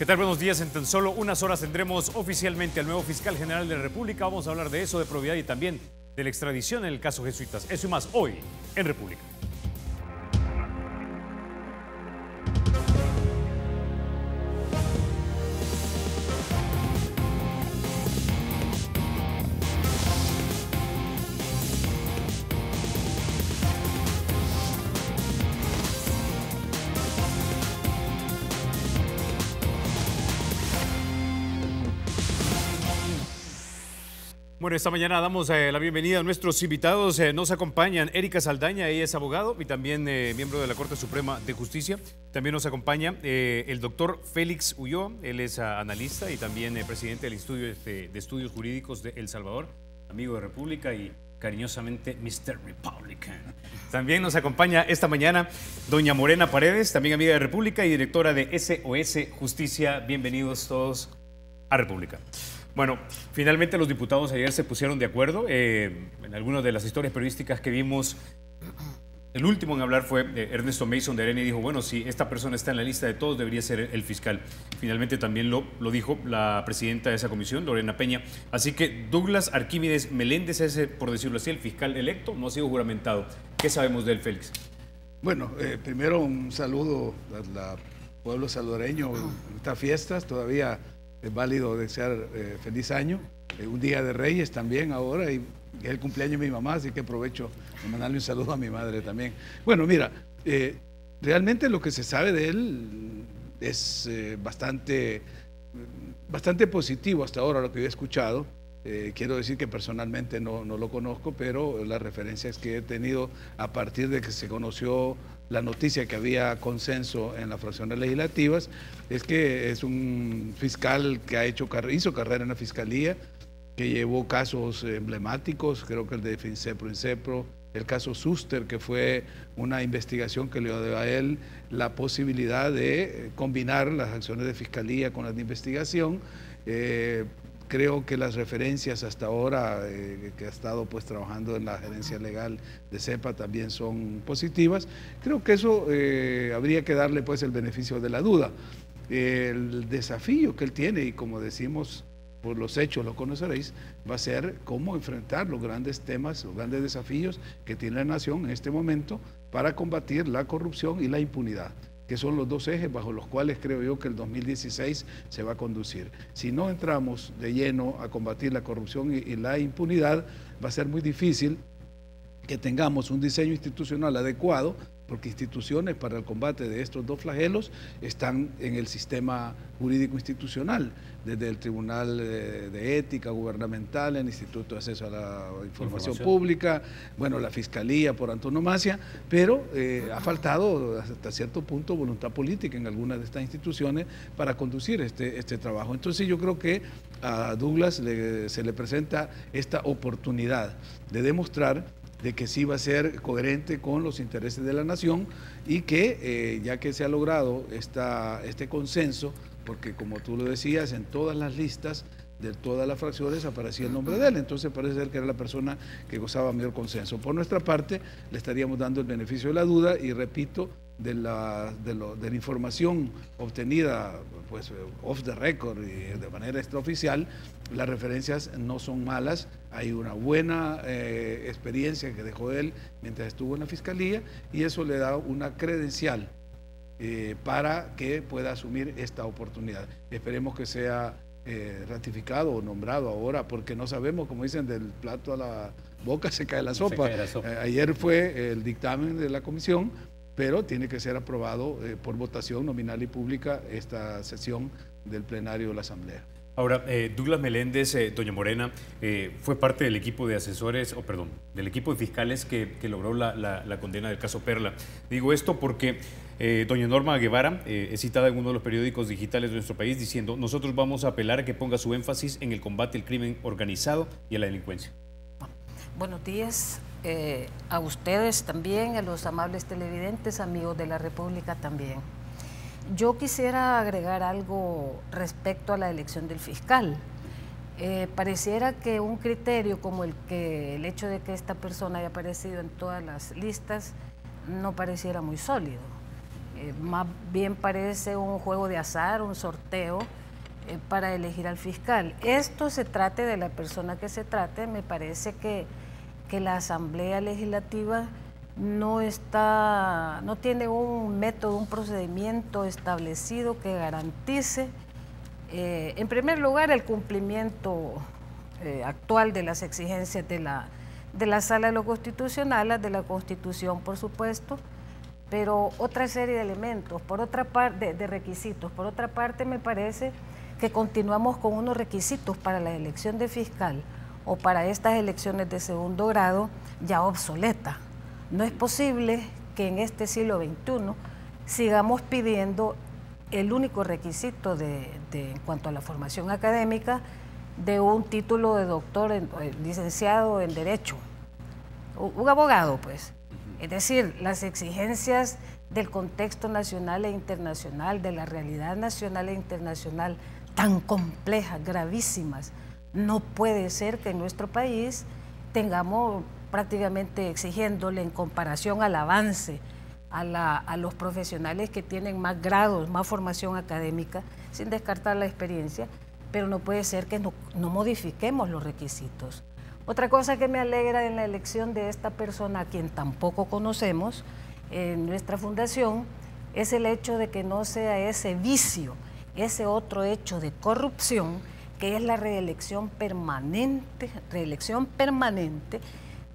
¿Qué tal? Buenos días. En tan solo unas horas tendremos oficialmente al nuevo fiscal general de la República. Vamos a hablar de eso, de probidad y también de la extradición en el caso Jesuitas. Eso y más hoy en República. Bueno, esta mañana damos la bienvenida a nuestros invitados. Nos acompañan Erika Saldaña, ella es abogado y también miembro de la Corte Suprema de Justicia. También nos acompaña el doctor Félix Ulloa, él es analista y también presidente del Instituto de Estudios Jurídicos de El Salvador, amigo de República y cariñosamente Mr. Republican. También nos acompaña esta mañana doña Morena Paredes, también amiga de República y directora de SOS Justicia. Bienvenidos todos a República. Bueno, finalmente los diputados ayer se pusieron de acuerdo en algunas de las historias periodísticas que vimos. El último en hablar fue Ernesto Mason de Arena y dijo, bueno, si esta persona está en la lista de todos, debería ser el fiscal. Finalmente también lo dijo la presidenta de esa comisión, Lorena Peña. Así que Douglas Arquímedes Meléndez es, por decirlo así, el fiscal electo, no ha sido juramentado. ¿Qué sabemos de él, Félix? Bueno, primero un saludo al pueblo salvadoreño en estas fiestas. Todavía es válido desear feliz año. Un día de Reyes también ahora y es el cumpleaños de mi mamá, así que aprovecho de mandarle un saludo a mi madre también. Bueno, mira, realmente lo que se sabe de él es bastante positivo hasta ahora, lo que yo he escuchado. Quiero decir que personalmente no lo conozco, pero las referencias que he tenido a partir de que se conoció la noticia que había consenso en las fracciones legislativas es que es un fiscal que hizo carrera en la fiscalía, que llevó casos emblemáticos, creo que el de Fincepro, el caso Suster, que fue una investigación que le dio a él la posibilidad de combinar las acciones de fiscalía con las de investigación. Creo que las referencias hasta ahora, que ha estado pues trabajando en la gerencia legal de CEPA, también son positivas. Creo que eso habría que darle pues el beneficio de la duda. El desafío que él tiene, y como decimos, por los hechos lo conoceréis, va a ser cómo enfrentar los grandes temas, los grandes desafíos que tiene la nación en este momento para combatir la corrupción y la impunidad, que son los dos ejes bajo los cuales creo yo que el 2016 se va a conducir. Si no entramos de lleno a combatir la corrupción y la impunidad, va a ser muy difícil que tengamos un diseño institucional adecuado, porque instituciones para el combate de estos dos flagelos están en el sistema jurídico institucional, desde el Tribunal de Ética Gubernamental, el Instituto de Acceso a la Información Pública, bueno, la Fiscalía por antonomasia, pero ha faltado hasta cierto punto voluntad política en algunas de estas instituciones para conducir este trabajo. Entonces yo creo que a Douglas se le presenta esta oportunidad de demostrar de que sí va a ser coherente con los intereses de la nación y que ya que se ha logrado este consenso, porque como tú lo decías, en todas las listas de todas las fracciones aparecía el nombre de él, entonces parece ser que era la persona que gozaba mayor consenso. Por nuestra parte, le estaríamos dando el beneficio de la duda y repito, de la información obtenida pues off the record y de manera extraoficial, las referencias no son malas. Hay una buena experiencia que dejó él mientras estuvo en la fiscalía y eso le da una credencial para que pueda asumir esta oportunidad. Esperemos que sea ratificado o nombrado ahora, porque no sabemos, como dicen, del plato a la boca se cae la sopa. Ayer fue el dictamen de la comisión, pero tiene que ser aprobado por votación nominal y pública esta sesión del plenario de la Asamblea. Ahora, Douglas Meléndez, doña Morena, fue parte del equipo de asesores, del equipo de fiscales que logró la condena del caso Perla. Digo esto porque doña Norma Guevara es citada en uno de los periódicos digitales de nuestro país diciendo: nosotros vamos a apelar a que ponga su énfasis en el combate al crimen organizado y a la delincuencia. Buenos días a ustedes también, a los amables televidentes, amigos de la República también. Yo quisiera agregar algo respecto a la elección del fiscal. Pareciera que un criterio como el hecho de que esta persona haya aparecido en todas las listas no pareciera muy sólido. Más bien parece un juego de azar, un sorteo para elegir al fiscal. Esto se trate de la persona que se trate, me parece que la Asamblea Legislativa no tiene un método, un procedimiento establecido que garantice, en primer lugar, el cumplimiento actual de las exigencias de la Sala de lo Constitucional, de la Constitución, por supuesto, pero otra serie de elementos, por otra parte, de requisitos. Por otra parte, me parece que continuamos con unos requisitos para la elección de fiscal o para estas elecciones de segundo grado ya obsoleta. No es posible que en este siglo XXI sigamos pidiendo el único requisito en cuanto a la formación académica de un título de doctor, licenciado en Derecho, un abogado, pues. Es decir, las exigencias del contexto nacional e internacional, de la realidad nacional e internacional tan complejas, gravísimas. No puede ser que en nuestro país tengamos prácticamente exigiéndole en comparación al avance a los profesionales que tienen más grados, más formación académica, sin descartar la experiencia, pero no puede ser que no modifiquemos los requisitos. Otra cosa que me alegra en la elección de esta persona, a quien tampoco conocemos en nuestra fundación, es el hecho de que no sea ese vicio, ese otro hecho de corrupción, que es la reelección permanente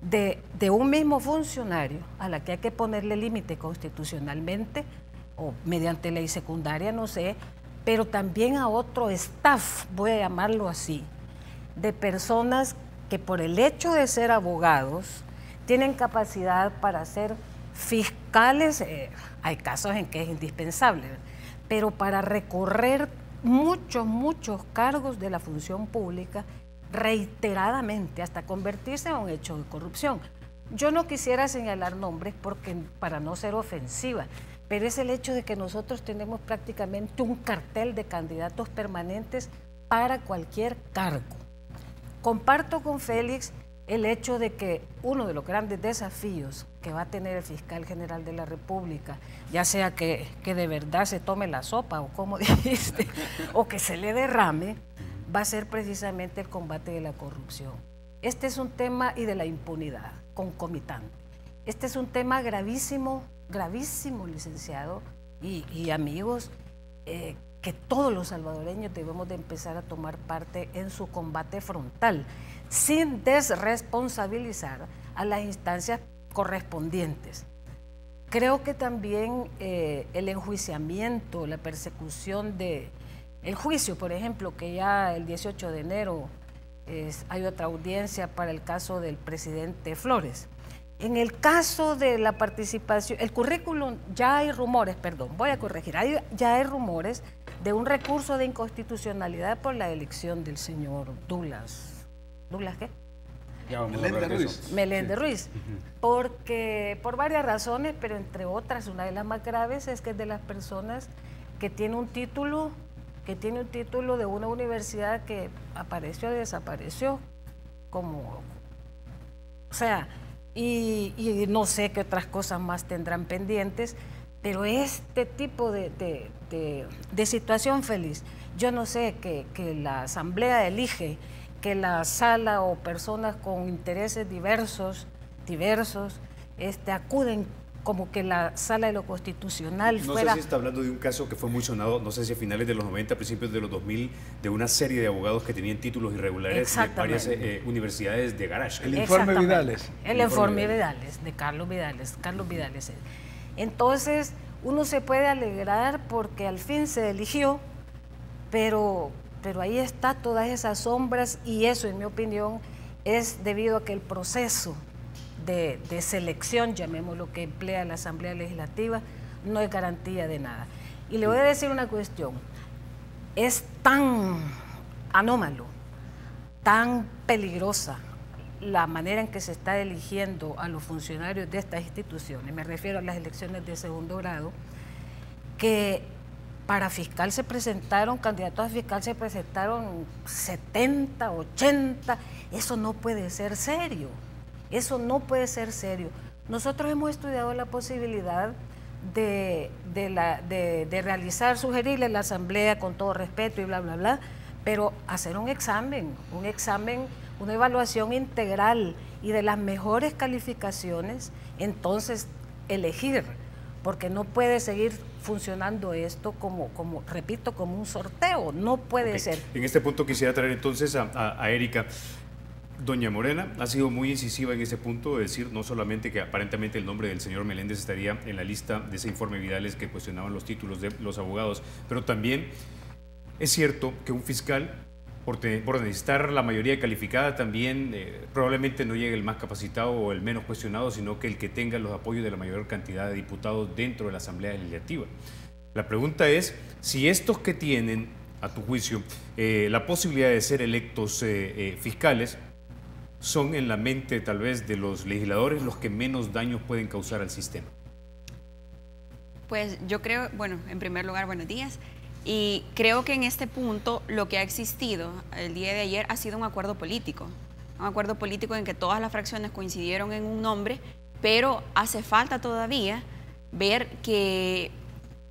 de un mismo funcionario a la que hay que ponerle límite constitucionalmente o mediante ley secundaria, no sé, pero también a otro staff, voy a llamarlo así, de personas que por el hecho de ser abogados tienen capacidad para ser fiscales, hay casos en que es indispensable, pero para recorrer muchos cargos de la función pública reiteradamente hasta convertirse en un hecho de corrupción. Yo no quisiera señalar nombres para no ser ofensiva, pero es el hecho de que nosotros tenemos prácticamente un cartel de candidatos permanentes para cualquier cargo. Comparto con Félix el hecho de que uno de los grandes desafíos que va a tener el fiscal general de la República, ya sea que de verdad se tome la sopa o como dijiste, o que se le derrame, va a ser precisamente el combate de la corrupción. Este es un tema, y de la impunidad concomitante. Este es un tema gravísimo, gravísimo, licenciado y amigos, que todos los salvadoreños debemos de empezar a tomar parte en su combate frontal, sin desresponsabilizar a las instancias correspondientes. Creo que también el enjuiciamiento, la persecución el juicio, por ejemplo, que ya el 18 de enero hay otra audiencia para el caso del presidente Flores. En el caso de la participación, el currículum, ya hay rumores, perdón, voy a corregir, ya hay rumores de un recurso de inconstitucionalidad por la elección del señor Douglas. ¿Douglas qué? Meléndez Ruiz. Porque, por varias razones, pero entre otras, una de las más graves es que es de las personas que tiene un título de una universidad que apareció y desapareció, y no sé qué otras cosas más tendrán pendientes, pero este tipo de situación, Félix, yo no sé que la Asamblea elige que la sala o personas con intereses diversos acuden, como que la Sala de lo Constitucional fuera... No sé si está hablando de un caso que fue muy sonado, no sé si a finales de los 90, principios de los 2000, de una serie de abogados que tenían títulos irregulares de varias universidades de garage. El informe Vidales. El informe Vidales, de Carlos Vidales. Entonces, uno se puede alegrar porque al fin se eligió, pero ahí está todas esas sombras, y eso, en mi opinión, es debido a que el proceso de selección, llamémoslo, que emplea la Asamblea Legislativa, no es garantía de nada. Y le voy a decir una cuestión, es tan anómalo, tan peligrosa la manera en que se está eligiendo a los funcionarios de estas instituciones, me refiero a las elecciones de segundo grado, que para fiscal candidatos a fiscal se presentaron 70, 80, eso no puede ser serio. Eso no puede ser serio. Nosotros hemos estudiado la posibilidad de realizar, sugerirle a la Asamblea con todo respeto y bla, bla, bla, pero hacer un examen, una evaluación integral y de las mejores calificaciones, entonces elegir, porque no puede seguir funcionando esto repito, como un sorteo, no puede ser. En este punto quisiera traer entonces a Erika. Doña Morena ha sido muy incisiva en ese punto, de decir no solamente que aparentemente el nombre del señor Meléndez estaría en la lista de ese informe Vidales que cuestionaban los títulos de los abogados, pero también es cierto que un fiscal, por necesitar la mayoría calificada, también probablemente no llegue el más capacitado o el menos cuestionado, sino que el que tenga los apoyos de la mayor cantidad de diputados dentro de la Asamblea Legislativa. La pregunta es si estos que tienen, a tu juicio, la posibilidad de ser electos fiscales, son en la mente tal vez de los legisladores los que menos daños pueden causar al sistema. Pues yo creo, bueno, en primer lugar, buenos días, y creo que en este punto lo que ha existido el día de ayer ha sido un acuerdo político en que todas las fracciones coincidieron en un nombre, pero hace falta todavía ver que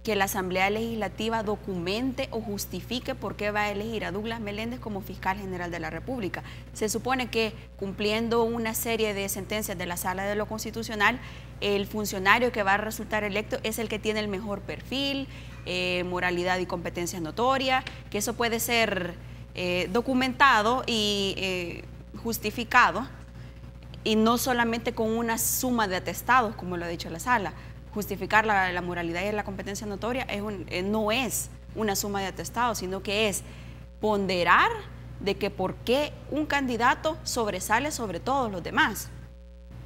la Asamblea Legislativa documente o justifique por qué va a elegir a Douglas Meléndez como fiscal general de la República. Se supone que cumpliendo una serie de sentencias de la Sala de lo Constitucional, el funcionario que va a resultar electo es el que tiene el mejor perfil, moralidad y competencia notoria, que eso puede ser documentado y justificado, y no solamente con una suma de atestados, como lo ha dicho la Sala. Justificar la moralidad y la competencia notoria no es una suma de atestados, sino que es ponderar de que por qué un candidato sobresale sobre todos los demás.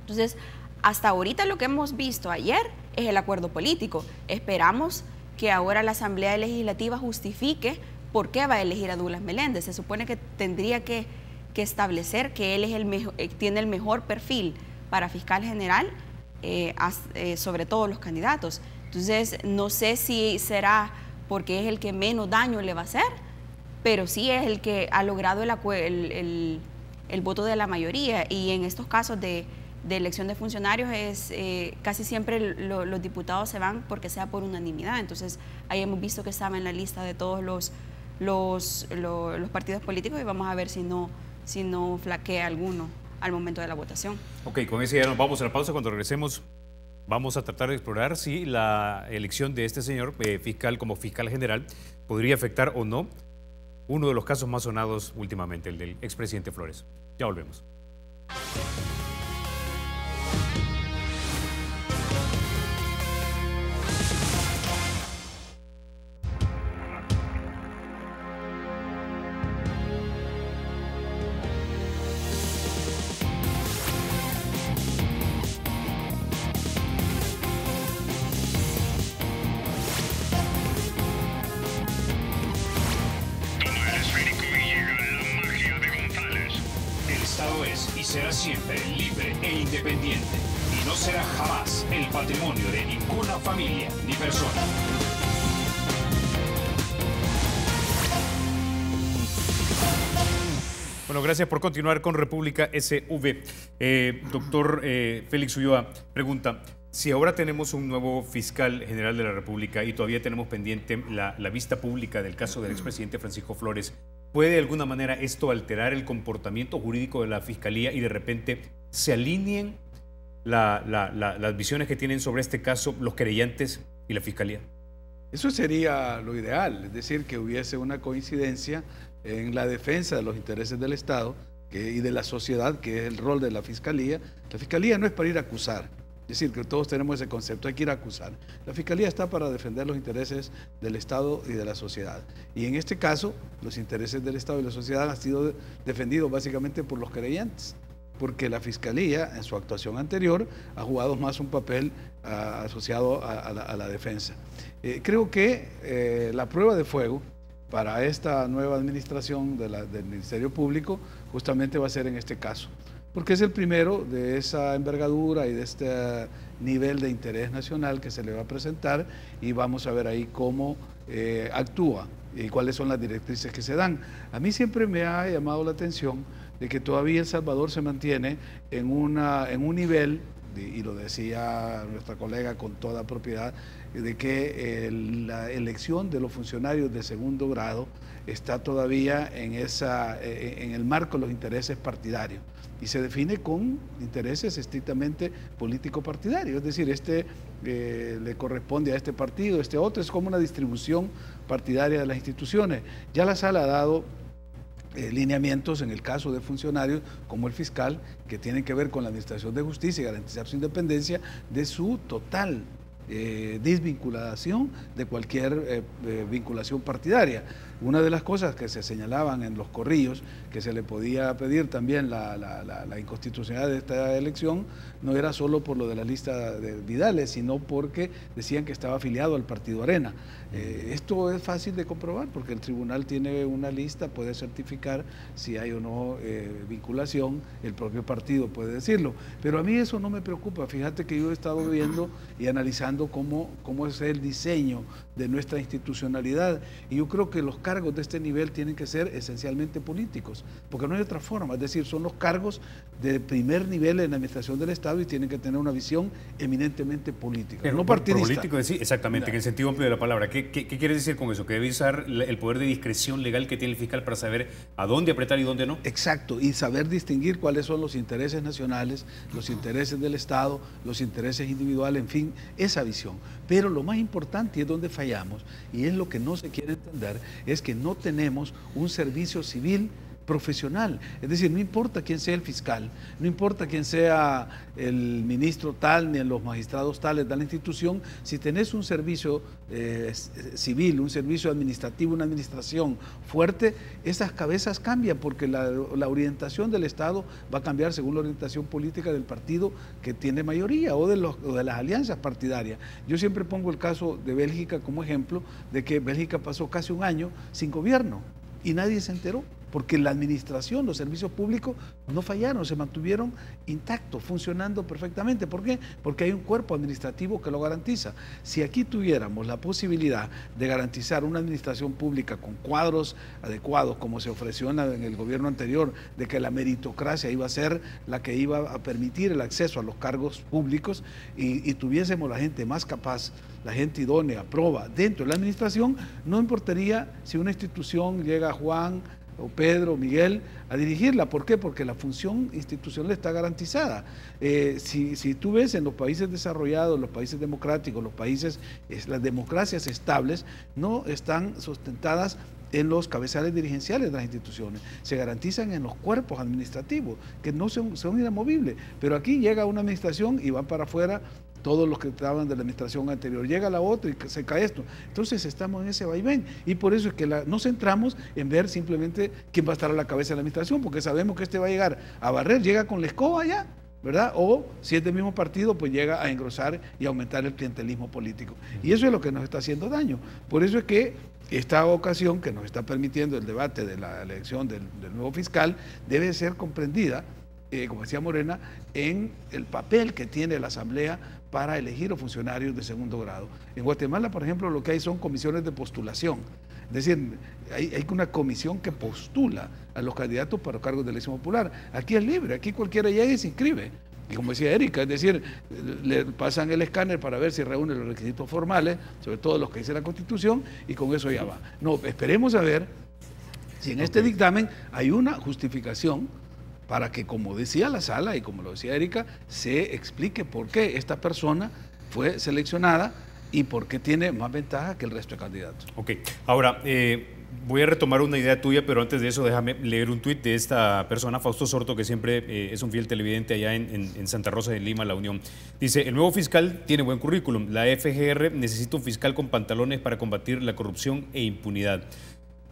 Entonces, hasta ahorita lo que hemos visto ayer es el acuerdo político. Esperamos que ahora la Asamblea Legislativa justifique por qué va a elegir a Douglas Meléndez. Se supone que tendría que establecer que él es tiene el mejor perfil para fiscal general, sobre todos los candidatos. Entonces, no sé si será porque es el que menos daño le va a hacer, pero sí es el que ha logrado el voto de la mayoría, y en estos casos de elección de funcionarios casi siempre los diputados se van porque sea por unanimidad. Entonces, ahí hemos visto que estaba en la lista de todos los partidos políticos, y vamos a ver si no flaquea alguno al momento de la votación. Ok, con eso ya nos vamos a la pausa. Cuando regresemos vamos a tratar de explorar si la elección de este señor fiscal como fiscal general podría afectar o no uno de los casos más sonados últimamente, el del expresidente Flores. Ya volvemos. Será siempre libre e independiente, y no será jamás el patrimonio de ninguna familia ni persona. Bueno, gracias por continuar con República SV. Doctor Félix Ulloa pregunta, si ahora tenemos un nuevo fiscal general de la República y todavía tenemos pendiente la vista pública del caso del expresidente Francisco Flores, ¿puede de alguna manera esto alterar el comportamiento jurídico de la Fiscalía y de repente se alineen las visiones que tienen sobre este caso los querellantes y la Fiscalía? Eso sería lo ideal, es decir, que hubiese una coincidencia en la defensa de los intereses del Estado y de la sociedad, que es el rol de la Fiscalía. La Fiscalía no es para ir a acusar. Es decir, que todos tenemos ese concepto, hay que ir a acusar. La Fiscalía está para defender los intereses del Estado y de la sociedad. Y en este caso, los intereses del Estado y la sociedad han sido defendidos básicamente por los querellantes, porque la Fiscalía, en su actuación anterior, ha jugado más un papel asociado a la defensa. Creo que la prueba de fuego para esta nueva administración del Ministerio Público justamente va a ser en este caso, porque es el primero de esa envergadura y de este nivel de interés nacional que se le va a presentar, y vamos a ver ahí cómo actúa y cuáles son las directrices que se dan. A mí siempre me ha llamado la atención de que todavía El Salvador se mantiene en un nivel y lo decía nuestra colega con toda propiedad, de que la elección de los funcionarios de segundo grado está todavía en el marco de los intereses partidarios y se define con intereses estrictamente político-partidarios, es decir, le corresponde a este partido, este otro, es como una distribución partidaria de las instituciones. Ya la sala ha dado lineamientos en el caso de funcionarios como el fiscal, que tienen que ver con la administración de justicia y garantizar su independencia, de su total desvinculación de cualquier vinculación partidaria. Una de las cosas que se señalaban en los corrillos, que se le podía pedir también la inconstitucionalidad de esta elección, no era solo por lo de la lista de Vidales, sino porque decían que estaba afiliado al partido Arena. Esto es fácil de comprobar porque el tribunal tiene una lista, puede certificar si hay o no vinculación, el propio partido puede decirlo. Pero a mí eso no me preocupa. Fíjate que yo he estado viendo y analizando cómo es el diseño de nuestra institucionalidad, y yo creo que los cargos de este nivel tienen que ser esencialmente políticos, porque no hay otra forma, es decir, son los cargos de primer nivel en la administración del Estado y tienen que tener una visión eminentemente política, pero no partidista. Político, sí, exactamente, en el sentido amplio de la palabra. ¿Qué quieres decir con eso? Que debe usar el poder de discreción legal que tiene el fiscal para saber a dónde apretar y dónde no. Exacto, y saber distinguir cuáles son los intereses nacionales, los intereses del Estado, los intereses individuales, en fin, esa visión. Pero lo más importante, y es donde fallamos, y es lo que no se quiere entender, es que no tenemos un servicio civil profesional. Es decir, no importa quién sea el fiscal, no importa quién sea el ministro tal, ni los magistrados tales de la institución, si tenés un servicio civil, un servicio administrativo, una administración fuerte, esas cabezas cambian porque la orientación del Estado va a cambiar según la orientación política del partido que tiene mayoría o de las alianzas partidarias. Yo siempre pongo el caso de Bélgica como ejemplo de que Bélgica pasó casi un año sin gobierno y nadie se enteró, porque la administración, los servicios públicos no fallaron, se mantuvieron intactos, funcionando perfectamente. ¿Por qué? Porque hay un cuerpo administrativo que lo garantiza. Si aquí tuviéramos la posibilidad de garantizar una administración pública con cuadros adecuados, como se ofreció en el gobierno anterior, de que la meritocracia iba a ser la que iba a permitir el acceso a los cargos públicos y tuviésemos la gente más capaz, la gente idónea, proba dentro de la administración, no importaría si una institución llega a Juan o Pedro, o Miguel, a dirigirla. ¿Por qué? Porque la función institucional está garantizada. Si tú ves en los países desarrollados, los países democráticos, las democracias estables, no están sustentadas en los cabezales dirigenciales de las instituciones, se garantizan en los cuerpos administrativos, que no son inamovibles. Pero aquí llega una administración y van para afuera todos los que estaban de la administración anterior, llega la otra y se cae esto. Entonces estamos en ese vaivén y por eso es que nos centramos en ver simplemente quién va a estar a la cabeza de la administración, porque sabemos que este va a llegar a barrer, llega con la escoba ya, ¿verdad? O si es del mismo partido, pues llega a engrosar y aumentar el clientelismo político. Y eso es lo que nos está haciendo daño. Por eso es que esta ocasión que nos está permitiendo el debate de la elección del nuevo fiscal debe ser comprendida, como decía Morena, en el papel que tiene la Asamblea para elegir los funcionarios de segundo grado. En Guatemala, por ejemplo, lo que hay son comisiones de postulación. Es decir, hay una comisión que postula a los candidatos para cargos de elección popular. Aquí es libre, aquí cualquiera llega y se inscribe. Y como decía Erika, es decir, le pasan el escáner para ver si reúne los requisitos formales, sobre todo los que dice la Constitución, y con eso ya va. No, esperemos a ver si en este dictamen hay una justificación para que, como decía la sala y como lo decía Erika, se explique por qué esta persona fue seleccionada y por qué tiene más ventaja que el resto de candidatos. Ok, ahora voy a retomar una idea tuya, pero antes de eso déjame leer un tuit de esta persona, Fausto Sorto, que siempre es un fiel televidente allá en Santa Rosa de Lima, La Unión. Dice, el nuevo fiscal tiene buen currículum, la FGR necesita un fiscal con pantalones para combatir la corrupción e impunidad.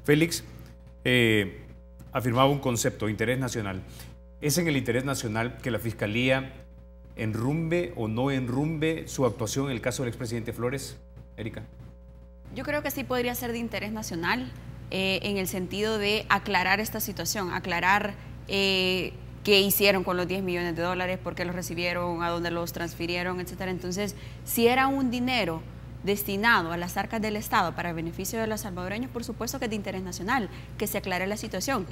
Félix afirmaba un concepto, interés nacional. ¿Es en el interés nacional que la Fiscalía enrumbe o no enrumbe su actuación en el caso del expresidente Flores? Erika. Yo creo que sí podría ser de interés nacional en el sentido de aclarar esta situación, aclarar qué hicieron con los 10 millones de dólares, por qué los recibieron, a dónde los transfirieron, etcétera. Entonces, si era un dinero destinado a las arcas del Estado para el beneficio de los salvadoreños, por supuesto que es de interés nacional, que se aclare la situación,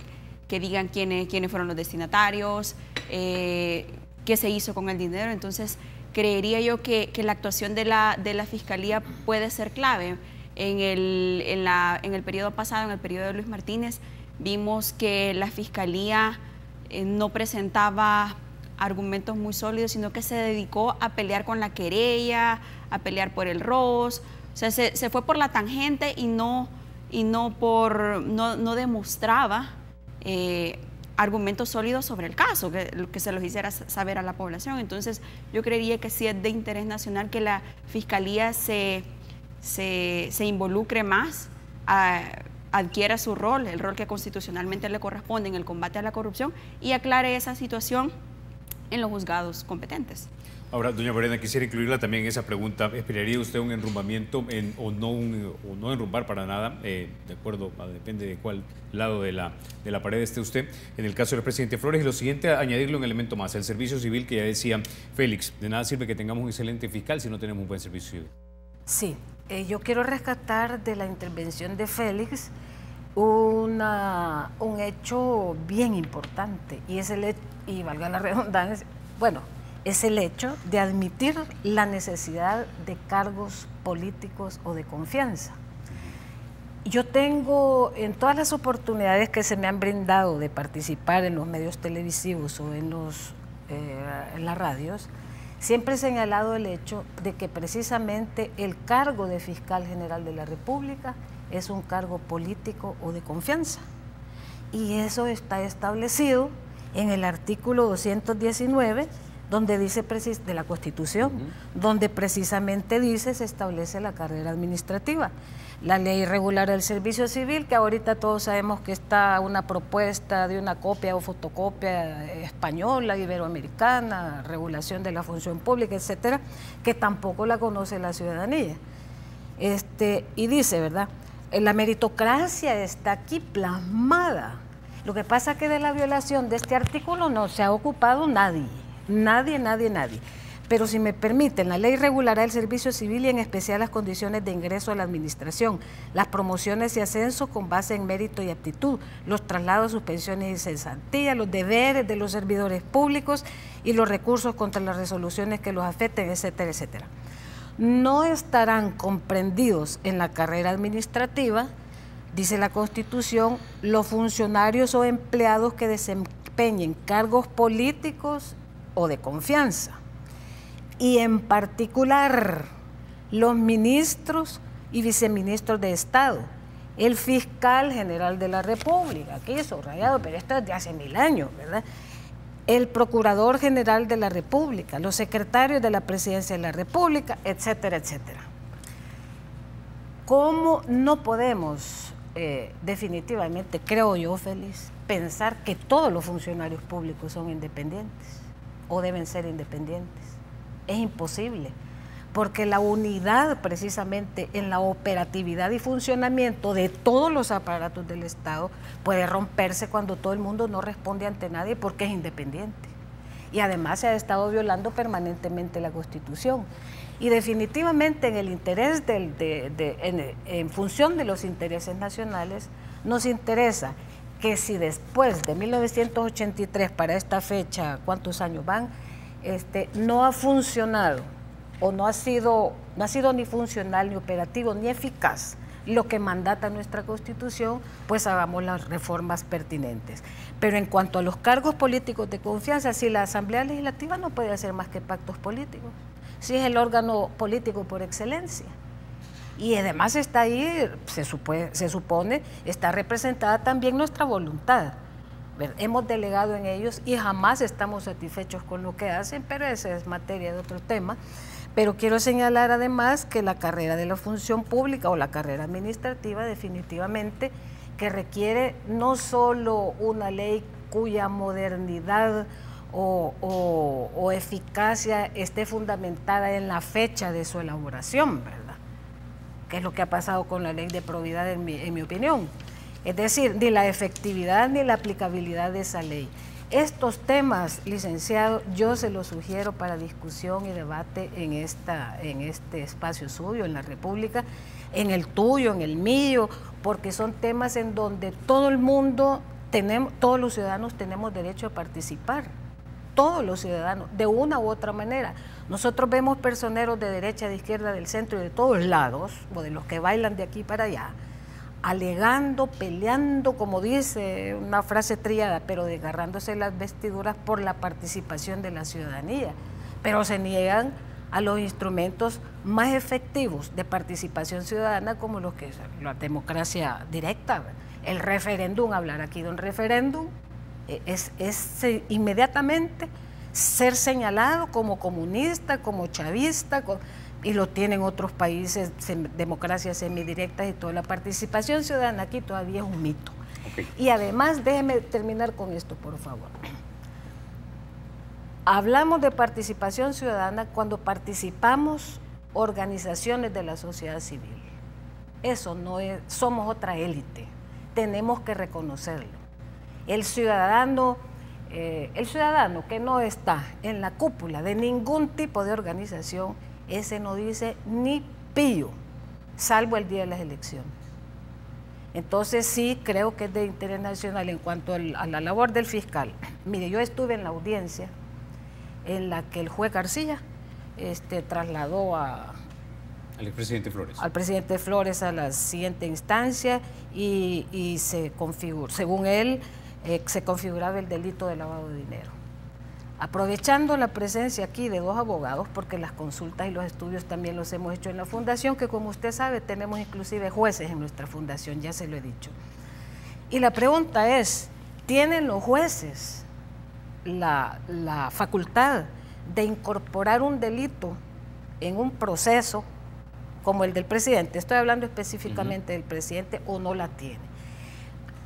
que digan quiénes fueron los destinatarios, qué se hizo con el dinero. Entonces, creería yo que la actuación de la Fiscalía puede ser clave. En el periodo pasado, en el periodo de Luis Martínez, vimos que la Fiscalía no presentaba argumentos muy sólidos, sino que se dedicó a pelear con la querella, a pelear por el ROS. O sea, se fue por la tangente y no demostraba argumentos sólidos sobre el caso, que se los hiciera saber a la población. Entonces, yo creería que sí es de interés nacional que la Fiscalía se involucre más, adquiera su rol, el rol que constitucionalmente le corresponde en el combate a la corrupción, y aclare esa situación en los juzgados competentes. Ahora, doña Morena, quisiera incluirla también en esa pregunta. ¿Esperaría usted un enrumbamiento o no enrumbar para nada? De acuerdo, depende de cuál lado de la pared esté usted. En el caso del presidente Flores, y lo siguiente, añadirle un elemento más, el servicio civil, que ya decía Félix. De nada sirve que tengamos un excelente fiscal si no tenemos un buen servicio civil. Sí, yo quiero rescatar de la intervención de Félix un hecho bien importante, y es y valga la redundancia, bueno, es el hecho de admitir la necesidad de cargos políticos o de confianza. Yo tengo, en todas las oportunidades que se me han brindado de participar en los medios televisivos o en las radios, siempre he señalado el hecho de que precisamente el cargo de fiscal general de la República es un cargo político o de confianza. Y eso está establecido en el artículo 219 donde dice de la Constitución, donde precisamente dice, se establece la carrera administrativa. La ley regular del servicio civil, que ahorita todos sabemos que está una propuesta de una copia o fotocopia española, iberoamericana, regulación de la función pública, etcétera, que tampoco la conoce la ciudadanía. Y dice, ¿verdad?, la meritocracia está aquí plasmada. Lo que pasa es que de la violación de este artículo no se ha ocupado nadie. Nadie. Pero si me permiten, la ley regulará el servicio civil y en especial las condiciones de ingreso a la administración, las promociones y ascensos con base en mérito y aptitud, los traslados, suspensiones y cesantías, los deberes de los servidores públicos y los recursos contra las resoluciones que los afecten, etcétera, etcétera. No estarán comprendidos en la carrera administrativa, dice la Constitución, los funcionarios o empleados que desempeñen cargos políticos o de confianza, y en particular los ministros y viceministros de Estado, el fiscal general de la República, aquí subrayado, pero esto es de hace 1000 años, ¿verdad?, el procurador general de la República, los secretarios de la Presidencia de la República, etcétera, etcétera. ¿Cómo no podemos, definitivamente, creo yo, Félix, pensar que todos los funcionarios públicos son independientes o deben ser independientes? Es imposible, porque la unidad precisamente en la operatividad y funcionamiento de todos los aparatos del Estado puede romperse cuando todo el mundo no responde ante nadie porque es independiente. Y además se ha estado violando permanentemente la Constitución. Y definitivamente en el interés en función de los intereses nacionales, nos interesa que si después de 1983 para esta fecha, ¿cuántos años van?, no ha funcionado o no ha sido ni funcional, ni operativo, ni eficaz lo que mandata nuestra Constitución, pues hagamos las reformas pertinentes. Pero en cuanto a los cargos políticos de confianza, si la Asamblea Legislativa no puede hacer más que pactos políticos, si es el órgano político por excelencia. Y además está ahí, se supone, está representada también nuestra voluntad. Hemos delegado en ellos y jamás estamos satisfechos con lo que hacen, pero esa es materia de otro tema. Pero quiero señalar además que la carrera de la función pública o la carrera administrativa definitivamente que requiere no solo una ley cuya modernidad o eficacia esté fundamentada en la fecha de su elaboración, ¿verdad?, que es lo que ha pasado con la ley de probidad en mi opinión. Es decir, ni la efectividad ni la aplicabilidad de esa ley. Estos temas, licenciado, yo se los sugiero para discusión y debate en este espacio suyo, en la República, en el tuyo, en el mío, porque son temas en donde todo el mundo, todos los ciudadanos tenemos derecho a participar. todos los ciudadanos, de una u otra manera. Nosotros vemos personeros de derecha, de izquierda, del centro y de todos lados, o de los que bailan de aquí para allá, alegando, peleando, como dice una frase trillada, pero desgarrándose las vestiduras por la participación de la ciudadanía, pero se niegan a los instrumentos más efectivos de participación ciudadana como los que es la democracia directa, el referéndum. Hablar aquí de un referéndum es inmediatamente ser señalado como comunista, como chavista, y lo tienen otros países, democracias semidirectas y toda la participación ciudadana aquí todavía es un mito. Okay. Y además, déjeme terminar con esto, por favor. Hablamos de participación ciudadana cuando participamos organizaciones de la sociedad civil. Eso no es, somos otra élite, tenemos que reconocerlo. El ciudadano que no está en la cúpula de ningún tipo de organización, ese no dice ni pío, salvo el día de las elecciones. Entonces sí creo que es de interés nacional en cuanto a la labor del fiscal. Mire, yo estuve en la audiencia en la que el juez García trasladó al expresidente Flores. Al presidente Flores a la siguiente instancia y se configuró, según él, se configuraba el delito de lavado de dinero. Aprovechando la presencia aquí de dos abogados, porque las consultas y los estudios también los hemos hecho en la fundación, que como usted sabe tenemos inclusive jueces en nuestra fundación, ya se lo he dicho. Y la pregunta es, ¿tienen los jueces la facultad de incorporar un delito en un proceso como el del presidente? Estoy hablando específicamente del presidente, o no la tiene.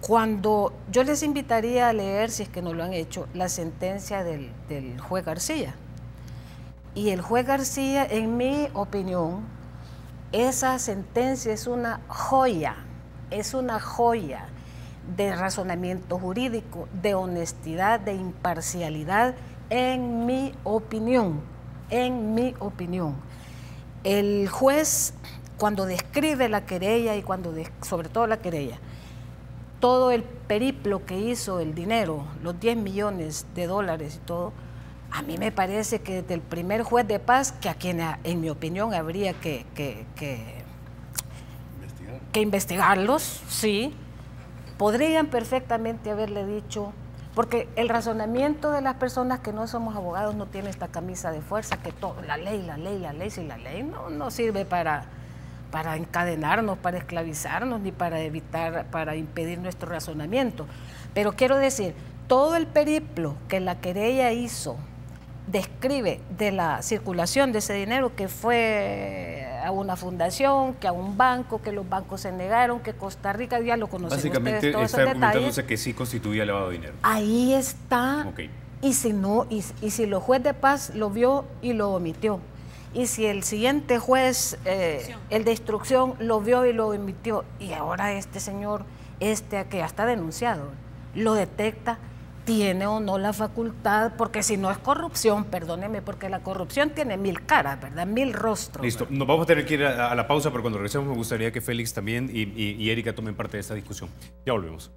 Cuando yo les invitaría a leer, si es que no lo han hecho, la sentencia del juez García. Y el juez García, en mi opinión, esa sentencia es una joya de razonamiento jurídico, de honestidad, de imparcialidad, en mi opinión. El juez, cuando describe la querella y sobre todo la querella, todo el periplo que hizo el dinero, los 10 millones de dólares y todo, a mí me parece que desde el primer juez de paz, que a quien en mi opinión habría que investigarlos, sí, podrían perfectamente haberle dicho, porque el razonamiento de las personas que no somos abogados no tiene esta camisa de fuerza, que la ley, si la ley no sirve para encadenarnos, para esclavizarnos, ni para impedir nuestro razonamiento. Pero quiero decir, todo el periplo que la querella hizo describe de la circulación de ese dinero, que fue a una fundación, que a un banco, que los bancos se negaron, que Costa Rica, ya lo conocen básicamente ustedes, todos está esos argumentándose detalles. que sí constituía lavado de dinero. Ahí está. Okay. Y si no, y si el juez de paz lo vio y lo omitió, y si el siguiente juez, el de instrucción, lo vio y lo omitió, y ahora este señor, que ya está denunciado, lo detecta, tiene o no la facultad, porque si no es corrupción, perdóneme, porque la corrupción tiene 1000 caras, ¿verdad? 1000 rostros. Listo, nos vamos a tener que ir a la pausa, pero cuando regresemos me gustaría que Félix también y Erika tomen parte de esta discusión. Ya volvemos.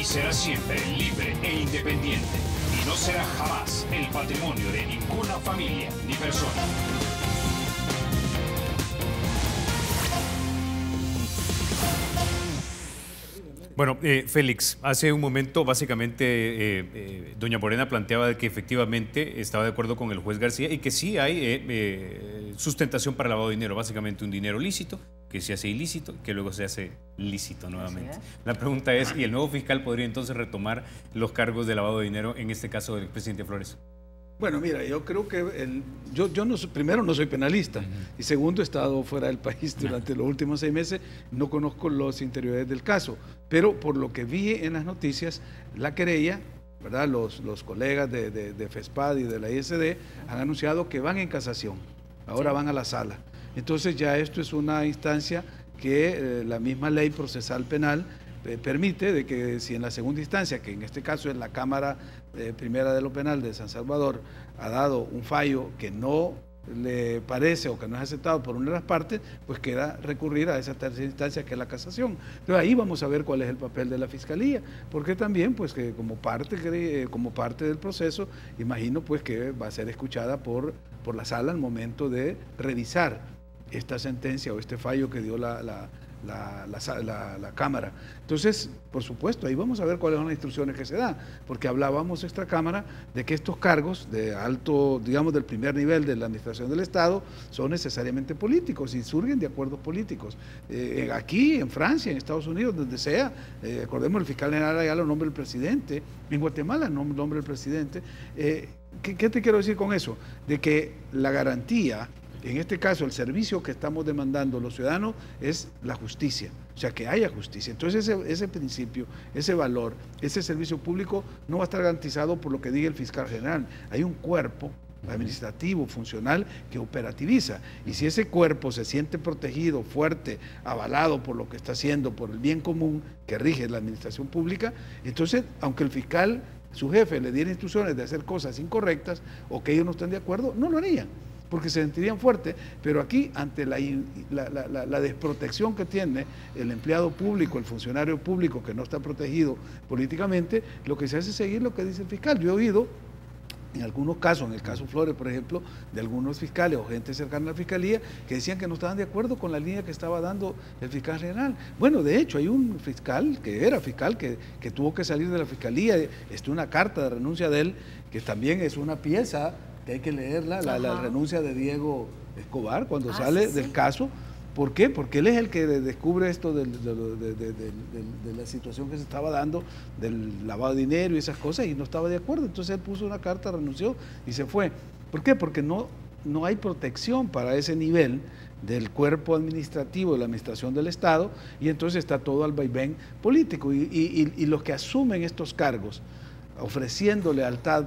Será siempre libre e independiente y no será jamás el patrimonio de ninguna familia ni persona. Bueno, Félix, hace un momento básicamente doña Morena planteaba que efectivamente estaba de acuerdo con el juez García y que sí hay sustentación para lavado de dinero, básicamente un dinero lícito que se hace ilícito, que luego se hace lícito nuevamente. La pregunta es, ¿y el nuevo fiscal podría entonces retomar los cargos de lavado de dinero, en este caso del presidente Flores? Bueno, mira, yo creo que yo no, primero no soy penalista y segundo he estado fuera del país durante los últimos 6 meses, no conozco los interiores del caso, pero por lo que vi en las noticias, la querella ¿verdad? Los colegas de FESPAD y de la ISD han anunciado que van en casación, ahora van a la sala. Entonces ya esto es una instancia que la misma ley procesal penal permite de que si en la segunda instancia, que en este caso es la Cámara Primera de lo Penal de San Salvador, ha dado un fallo que no le parece o que no es aceptado por una de las partes, pues queda recurrir a esa tercera instancia que es la casación. Entonces ahí vamos a ver cuál es el papel de la Fiscalía, porque también pues que como parte del proceso, imagino pues que va a ser escuchada por la sala al momento de revisar esta sentencia o este fallo que dio la Cámara. Entonces, por supuesto, ahí vamos a ver cuáles son las instrucciones que se dan, porque hablábamos extra Cámara de que estos cargos de alto, digamos, del primer nivel de la administración del Estado son necesariamente políticos y surgen de acuerdos políticos. Aquí, en Francia, en Estados Unidos, donde sea, recordemos, el fiscal general allá lo nombra el presidente, en Guatemala nombra el presidente. ¿Qué te quiero decir con eso? De que la garantía, en este caso, el servicio que estamos demandando los ciudadanos es la justicia, o sea, que haya justicia. Entonces, ese principio, ese valor, ese servicio público no va a estar garantizado por lo que diga el fiscal general. Hay un cuerpo administrativo, funcional, que operativiza. Y si ese cuerpo se siente protegido, fuerte, avalado por lo que está haciendo, por el bien común que rige la administración pública, entonces, aunque el fiscal, su jefe, le diera instrucciones de hacer cosas incorrectas o que ellos no estén de acuerdo, no lo harían, porque se sentirían fuertes. Pero aquí, ante la desprotección que tiene el empleado público, el funcionario público que no está protegido políticamente, lo que se hace es seguir lo que dice el fiscal. Yo he oído, en algunos casos, en el caso Flores, por ejemplo, de algunos fiscales o gente cercana a la Fiscalía, que decían que no estaban de acuerdo con la línea que estaba dando el fiscal general. Bueno, de hecho, hay un fiscal, que era fiscal, que tuvo que salir de la Fiscalía, una carta de renuncia de él, que también es una pieza que hay que leerla, la renuncia de Diego Escobar, cuando sale del caso. ¿Por qué? Porque él es el que descubre esto de la situación que se estaba dando, del lavado de dinero y esas cosas, y no estaba de acuerdo. Entonces él puso una carta, renunció y se fue. ¿Por qué? Porque no hay protección para ese nivel del cuerpo administrativo de la administración del Estado, y entonces está todo al vaivén político. Y los que asumen estos cargos, ofreciendo lealtad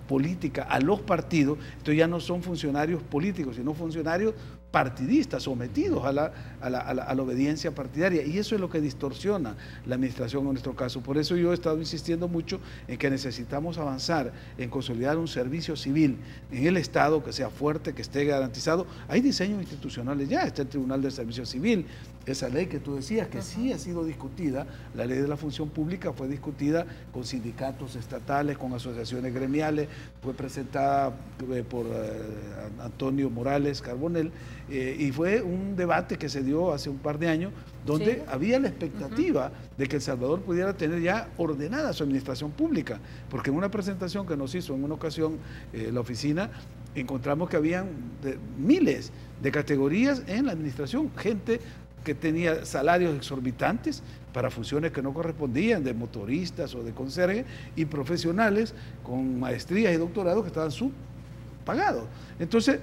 política a los partidos, entonces ya no son funcionarios políticos, sino funcionarios partidistas, sometidos a la obediencia partidaria, y eso es lo que distorsiona la administración en nuestro caso. Por eso yo he estado insistiendo mucho en que necesitamos avanzar en consolidar un servicio civil en el Estado que sea fuerte, que esté garantizado. Hay diseños institucionales ya, está el Tribunal del Servicio Civil, esa ley que tú decías que sí ha sido discutida, la ley de la función pública fue discutida con sindicatos estatales, con asociaciones gremiales, fue presentada por Antonio Morales Carbonell, y fue un debate que se dio hace un par de años, donde había la expectativa de que El Salvador pudiera tener ya ordenada su administración pública, porque en una presentación que nos hizo en una ocasión la oficina, encontramos que habían miles de categorías en la administración, gente que tenía salarios exorbitantes para funciones que no correspondían, de motoristas o de conserje, y profesionales con maestrías y doctorados que estaban subpagados. Entonces,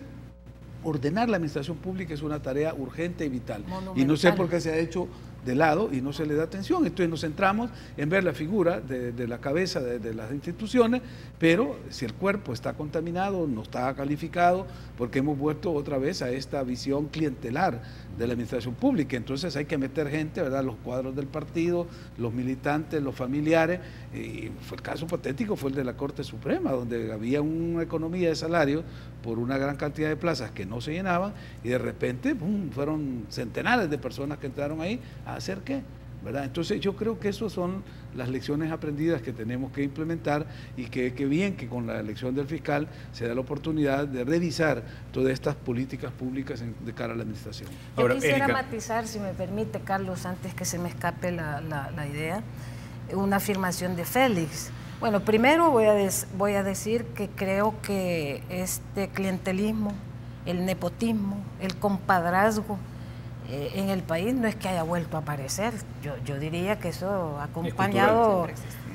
ordenar la administración pública es una tarea urgente y vital. Y no sé por qué se ha hecho de lado y no se le da atención. Entonces nos centramos en ver la figura de la cabeza de las instituciones, pero si el cuerpo está contaminado, no está calificado, porque hemos vuelto otra vez a esta visión clientelar de la administración pública. Entonces hay que meter gente, ¿verdad? Los cuadros del partido, los militantes, los familiares. Y fue el caso patético, fue el de la Corte Suprema, donde había una economía de salario por una gran cantidad de plazas que no se llenaban, y de repente fueron centenares de personas que entraron ahí a hacer qué, ¿verdad? Entonces yo creo que esas son las lecciones aprendidas que tenemos que implementar, y que bien que con la elección del fiscal se da la oportunidad de revisar todas estas políticas públicas de cara a la administración. Yo quisiera matizar, si me permite, Carlos, antes que se me escape la idea, una afirmación de Félix. Bueno, primero voy a decir que creo que este clientelismo, el nepotismo, el compadrazgo en el país no es que haya vuelto a aparecer. Yo diría que eso ha acompañado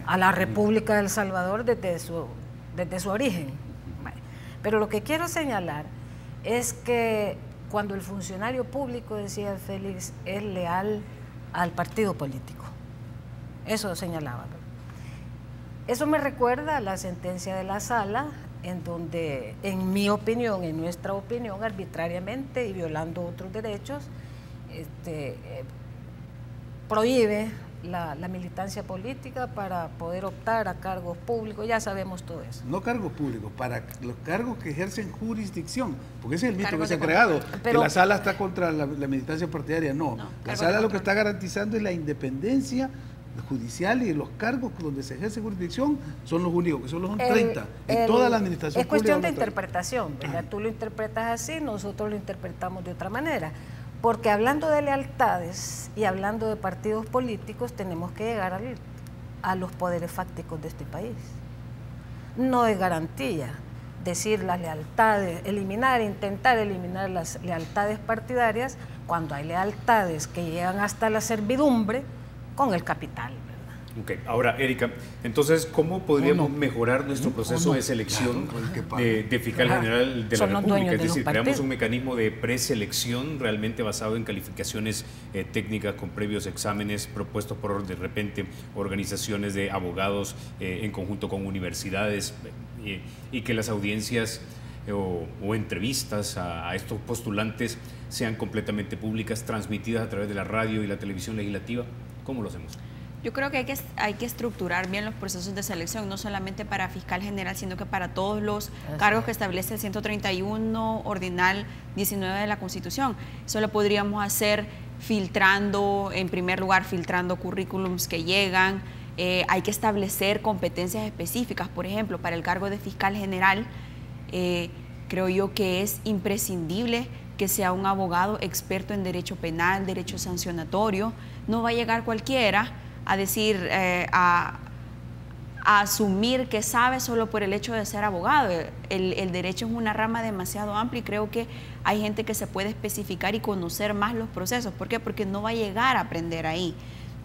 a la República de El Salvador desde su origen. Pero lo que quiero señalar es que cuando el funcionario público, decía Félix, es leal al partido político, eso señalaba. Eso me recuerda a la sentencia de la sala, en donde, en mi opinión, en nuestra opinión, arbitrariamente y violando otros derechos, prohíbe la militancia política para poder optar a cargos públicos. Ya sabemos todo eso. No cargos públicos, para los cargos que ejercen jurisdicción, porque ese es el mito que se ha Pero, creado, que la sala está contra la militancia partidaria. No, la sala lo que está garantizando es la independencia judicial, y los cargos donde se ejerce jurisdicción son los únicos, que son los 30 en toda la administración pública. Es cuestión de interpretación, ¿verdad? Tú lo interpretas así, nosotros lo interpretamos de otra manera. Porque hablando de lealtades y hablando de partidos políticos, tenemos que llegar a los poderes fácticos de este país. No es garantía decir las lealtades, intentar eliminar las lealtades partidarias, cuando hay lealtades que llegan hasta la servidumbre con el capital. Ok, ahora, Erika, entonces, ¿cómo podríamos mejorar nuestro proceso de selección de fiscal general de la República? Es decir, creamos un mecanismo de preselección realmente basado en calificaciones técnicas con previos exámenes propuestos por, de repente, organizaciones de abogados en conjunto con universidades, y que las audiencias o entrevistas a estos postulantes sean completamente públicas, transmitidas a través de la radio y la televisión legislativa. ¿Cómo lo hacemos? Yo creo que hay que estructurar bien los procesos de selección, no solamente para fiscal general, sino que para todos los cargos que establece el 131 ordinal 19 de la Constitución. Eso lo podríamos hacer filtrando, en primer lugar, filtrando currículums que llegan. Hay que establecer competencias específicas, por ejemplo, para el cargo de fiscal general. Creo yo que es imprescindible que sea un abogado experto en derecho penal, derecho sancionatorio. No va a llegar cualquiera a decir, a asumir que sabe solo por el hecho de ser abogado. El derecho es una rama demasiado amplia, y creo que hay gente que se puede especificar y conocer más los procesos. ¿Por qué? Porque no va a llegar a aprender ahí.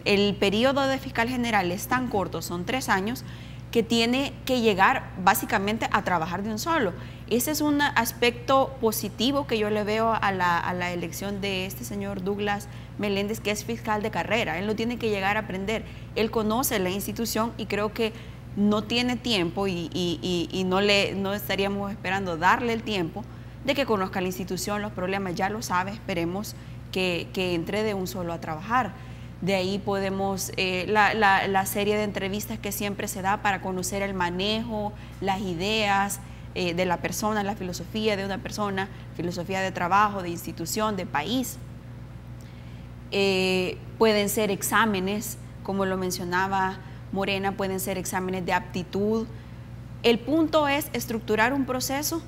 El periodo de fiscal general es tan corto, son 3 años, que tiene que llegar básicamente a trabajar de un solo. Ese es un aspecto positivo que yo le veo a la elección de este señor Douglas Meléndez, que es fiscal de carrera. Él no tiene que llegar a aprender, él conoce la institución, y creo que no tiene tiempo y no estaríamos esperando darle el tiempo de que conozca la institución, los problemas, ya lo sabe. Esperemos que entre de un solo a trabajar. De ahí podemos, la serie de entrevistas que siempre se da para conocer el manejo, las ideas de la persona, la filosofía de una persona, filosofía de trabajo, de institución, de país. Pueden ser exámenes, como lo mencionaba Morena, pueden ser exámenes de aptitud. El punto es estructurar un proceso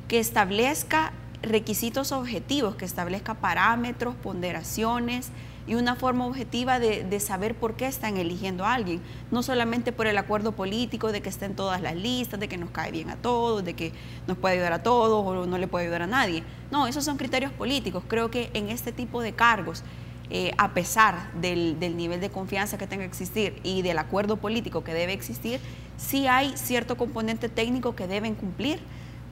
que establezca requisitos objetivos, que establezca parámetros, ponderaciones y una forma objetiva de saber por qué están eligiendo a alguien. No solamente por el acuerdo político de que estén todas las listas, de que nos cae bien a todos, de que nos puede ayudar a todos o no le puede ayudar a nadie. No, esos son criterios políticos. Creo que en este tipo de cargos, a pesar del nivel de confianza que tenga que existir y del acuerdo político que debe existir, sí hay cierto componente técnico que deben cumplir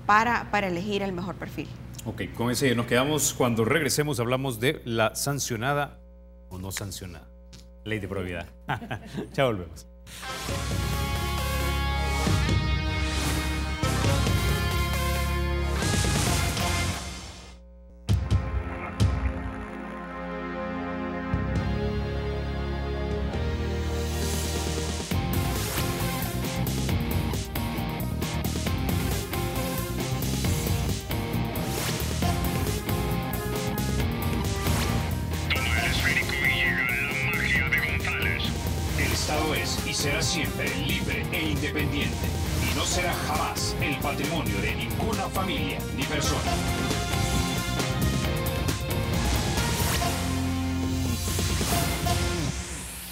para elegir el mejor perfil. Ok, con ese nos quedamos. Cuando regresemos hablamos de la sancionada o no sancionada ley de probidad. Ya volvemos. Será siempre libre e independiente, y no será jamás el patrimonio de ninguna familia ni persona.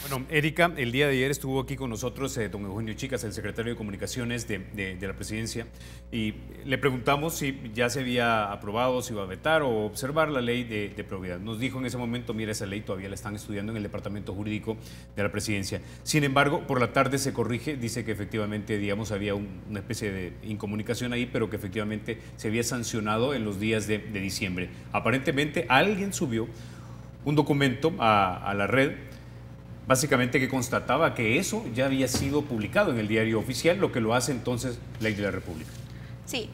Bueno, Erika, el día de ayer estuvo aquí con nosotros don Eugenio Chicas, el secretario de Comunicaciones de la Presidencia, y le preguntamos si ya se había aprobado, si iba a vetar o observar la ley de probidad. Nos dijo en ese momento, mira, esa ley todavía la están estudiando en el Departamento Jurídico de la Presidencia. Sin embargo, por la tarde se corrige, dice que efectivamente, digamos, había una especie de incomunicación ahí, pero que efectivamente se había sancionado en los días de diciembre. Aparentemente, alguien subió un documento a la red básicamente que constataba que eso ya había sido publicado en el diario oficial, lo que lo hace entonces Ley de la República. Sí.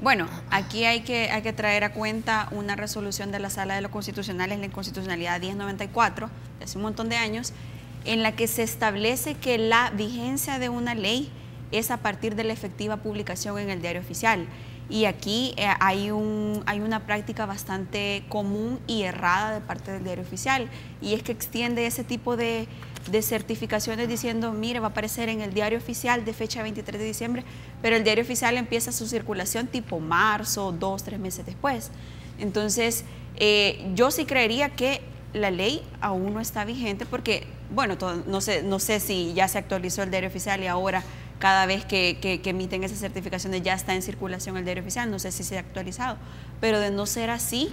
Bueno, aquí hay que traer a cuenta una resolución de la Sala de lo Constitucional, en la Inconstitucionalidad 1094, de hace un montón de años, en la que se establece que la vigencia de una ley es a partir de la efectiva publicación en el diario oficial. Y aquí hay una práctica bastante común y errada de parte del diario oficial, y es que extiende ese tipo de certificaciones diciendo, mire, va a aparecer en el diario oficial de fecha 23 de diciembre, pero el diario oficial empieza su circulación tipo marzo, 2, 3 meses después. Entonces, yo sí creería que la ley aún no está vigente porque, bueno, no sé si ya se actualizó el diario oficial y ahora cada vez que emiten esas certificaciones ya está en circulación el diario oficial, no sé si se ha actualizado, pero de no ser así,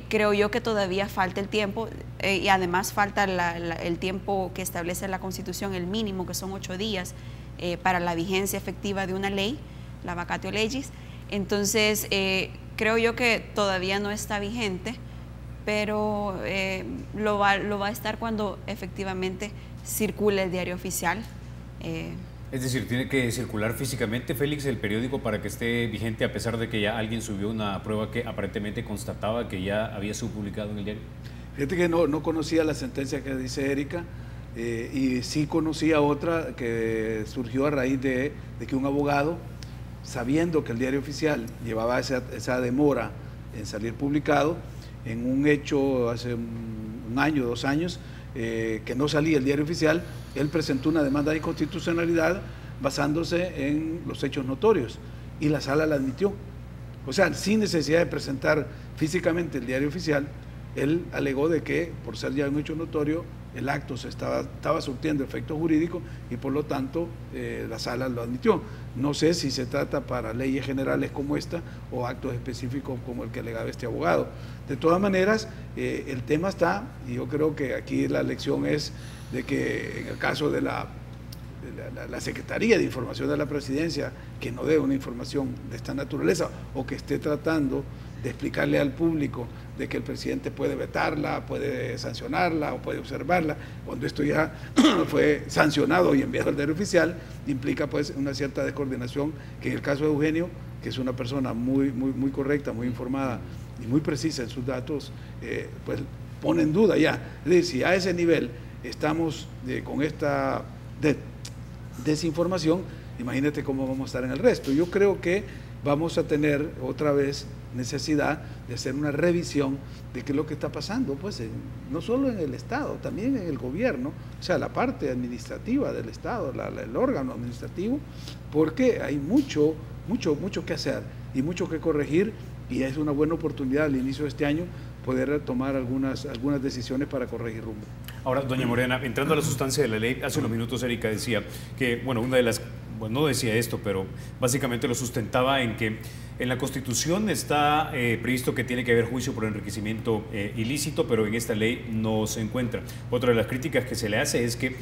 creo yo que todavía falta el tiempo y además falta el tiempo que establece la Constitución, el mínimo, que son 8 días para la vigencia efectiva de una ley, la vacatio legis. Entonces, creo yo que todavía no está vigente, pero lo va a estar cuando efectivamente circule el diario oficial. Es decir, tiene que circular físicamente, Félix, el periódico para que esté vigente, a pesar de que ya alguien subió una prueba que aparentemente constataba que ya había sido publicado en el diario. Fíjate que no conocía la sentencia que dice Erika, y sí conocía otra que surgió a raíz de que un abogado, sabiendo que el diario oficial llevaba esa demora en salir publicado, en un hecho hace un año, 2 años, que no salía el diario oficial, él presentó una demanda de inconstitucionalidad basándose en los hechos notorios y la sala la admitió. O sea, sin necesidad de presentar físicamente el diario oficial, él alegó de que por ser ya un hecho notorio el acto estaba surtiendo efecto jurídico y por lo tanto la sala lo admitió. No sé si se trata para leyes generales como esta o actos específicos como el que alegaba este abogado. De todas maneras, el tema está, y yo creo que aquí la lección es de que en el caso de la Secretaría de Información de la Presidencia, que no dé una información de esta naturaleza o que esté tratando de explicarle al público de que el presidente puede vetarla, puede sancionarla o puede observarla, cuando esto ya fue sancionado y enviado al diario oficial, implica pues una cierta descoordinación que en el caso de Eugenio, que es una persona muy correcta, muy informada y muy precisa en sus datos, pues pone en duda ya. Es decir, si a ese nivel estamos con esta desinformación, imagínate cómo vamos a estar en el resto. Yo creo que vamos a tener otra vez necesidad de hacer una revisión de qué es lo que está pasando, pues no solo en el Estado, también en el gobierno, o sea, la parte administrativa del Estado, el órgano administrativo, porque hay mucho que hacer y mucho que corregir, y es una buena oportunidad al inicio de este año poder tomar algunas decisiones para corregir rumbo. Ahora, doña Morena, entrando a la sustancia de la ley, hace unos minutos Erika decía que, bueno, una de las, bueno, no decía esto, pero básicamente lo sustentaba en que en la Constitución está previsto que tiene que haber juicio por enriquecimiento ilícito, pero en esta ley no se encuentra. Otra de las críticas que se le hace es que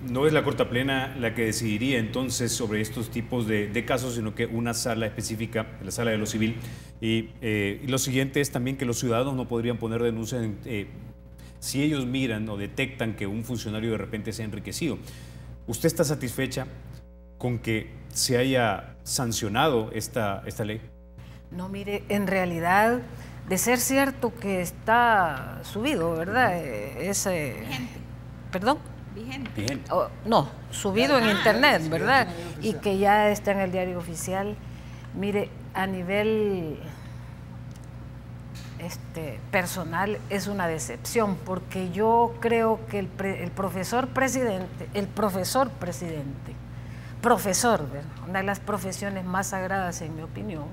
no es la Corte Plena la que decidiría entonces sobre estos tipos de casos, sino que una sala específica, la Sala de lo Civil. Y lo siguiente es también que los ciudadanos no podrían poner denuncias si ellos miran o detectan que un funcionario de repente se ha enriquecido. ¿Usted está satisfecha con que se haya sancionado esta ley? No, mire, en realidad, de ser cierto que está subido, ¿verdad? Vigente. ¿Perdón? Vigente. No, subido en internet, ¿verdad? Y que ya está en el diario oficial. Mire, a nivel personal es una decepción, porque yo creo que el profesor presidente, ¿verdad? Una de las profesiones más sagradas en mi opinión,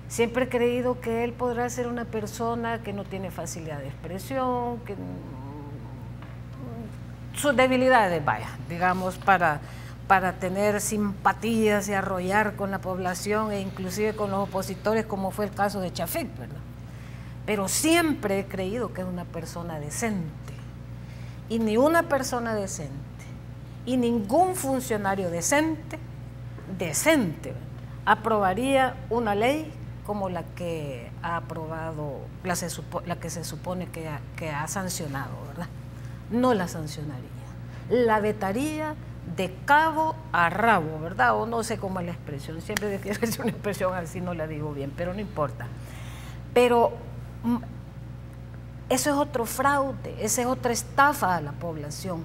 siempre he creído que él podrá ser una persona que no tiene facilidad de expresión, que sus debilidades, vaya, digamos, para tener simpatías y arrollar con la población e inclusive con los opositores, como fue el caso de Chafik, ¿verdad? Pero siempre he creído que es una persona decente, y ni una persona decente y ningún funcionario decente aprobaría una ley como la que ha aprobado, la que se supone que ha sancionado, ¿verdad? no la sancionaría, la vetaría de cabo a rabo, ¿verdad? O no sé cómo es la expresión, siempre que es una expresión así no la digo bien, pero no importa. Pero eso es otro fraude, esa es otra estafa a la población,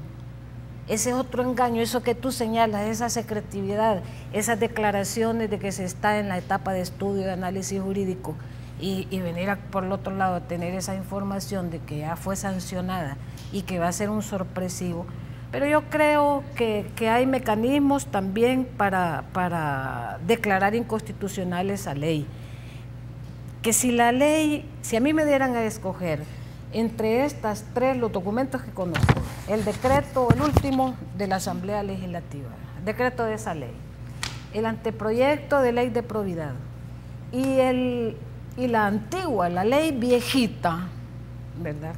ese es otro engaño, eso que tú señalas, esa secretividad, esas declaraciones de que se está en la etapa de estudio, de análisis jurídico, y venir por el otro lado a tener esa información de que ya fue sancionada y que va a ser un sorpresivo. Pero yo creo que hay mecanismos también para declarar inconstitucional esa ley. Que si la ley, si a mí me dieran a escoger entre estas tres, los documentos que conozco, el decreto, el último de la Asamblea Legislativa, el decreto de esa ley, el anteproyecto de ley de probidad y la antigua, la ley viejita, ¿verdad?,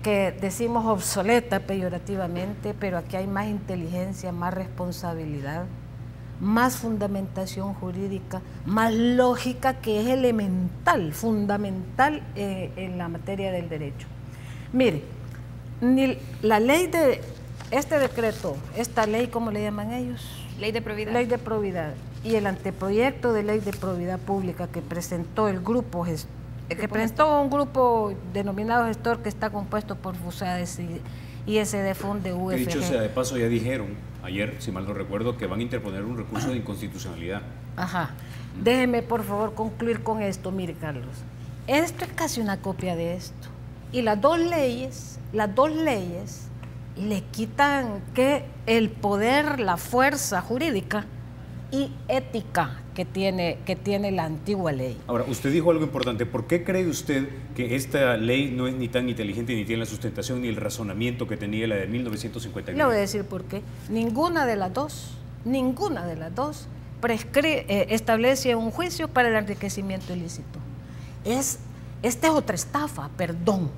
que decimos obsoleta peyorativamente, pero aquí hay más inteligencia, más responsabilidad, más fundamentación jurídica, más lógica, que es elemental, fundamental en la materia del derecho. Mire, ni la ley de este decreto, esta ley, ¿cómo le llaman ellos? Ley de probidad. Ley de probidad, y el anteproyecto de ley de probidad pública que presentó el grupo un grupo denominado gestor, que está compuesto por FUSADES y SDFUN de UFG. Dicho sea de paso, ya dijeron ayer, si mal no recuerdo, que van a interponer un recurso de inconstitucionalidad. Ajá. Déjeme, por favor, concluir con esto. Mire, Carlos, esto es casi una copia de esto. Y las dos leyes le quitan el poder, la fuerza jurídica y ética que tiene la antigua ley. Ahora, usted dijo algo importante. ¿Por qué cree usted que esta ley no es ni tan inteligente ni tiene la sustentación ni el razonamiento que tenía la de 1959? Le voy a decir por qué. Ninguna de las dos establece un juicio para el enriquecimiento ilícito. Esta es otra estafa, perdón,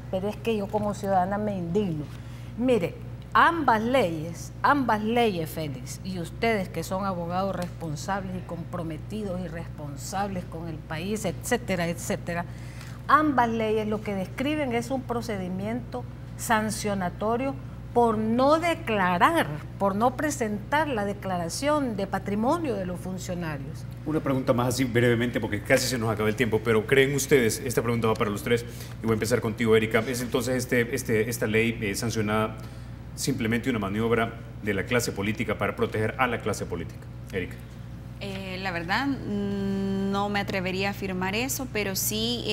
pero es que yo como ciudadana me indigno. Mire, ambas leyes, Félix, y ustedes que son abogados responsables y comprometidos y responsables con el país, etcétera, etcétera, ambas leyes lo que describen es un procedimiento sancionatorio por no declarar, por no presentar la declaración de patrimonio de los funcionarios. Una pregunta más así brevemente, porque casi se nos acaba el tiempo, pero ¿creen ustedes, esta pregunta va para los tres, y voy a empezar contigo, Erika, es entonces esta ley sancionada simplemente una maniobra de la clase política para proteger a la clase política? Erika. La verdad, no me atrevería a afirmar eso, pero sí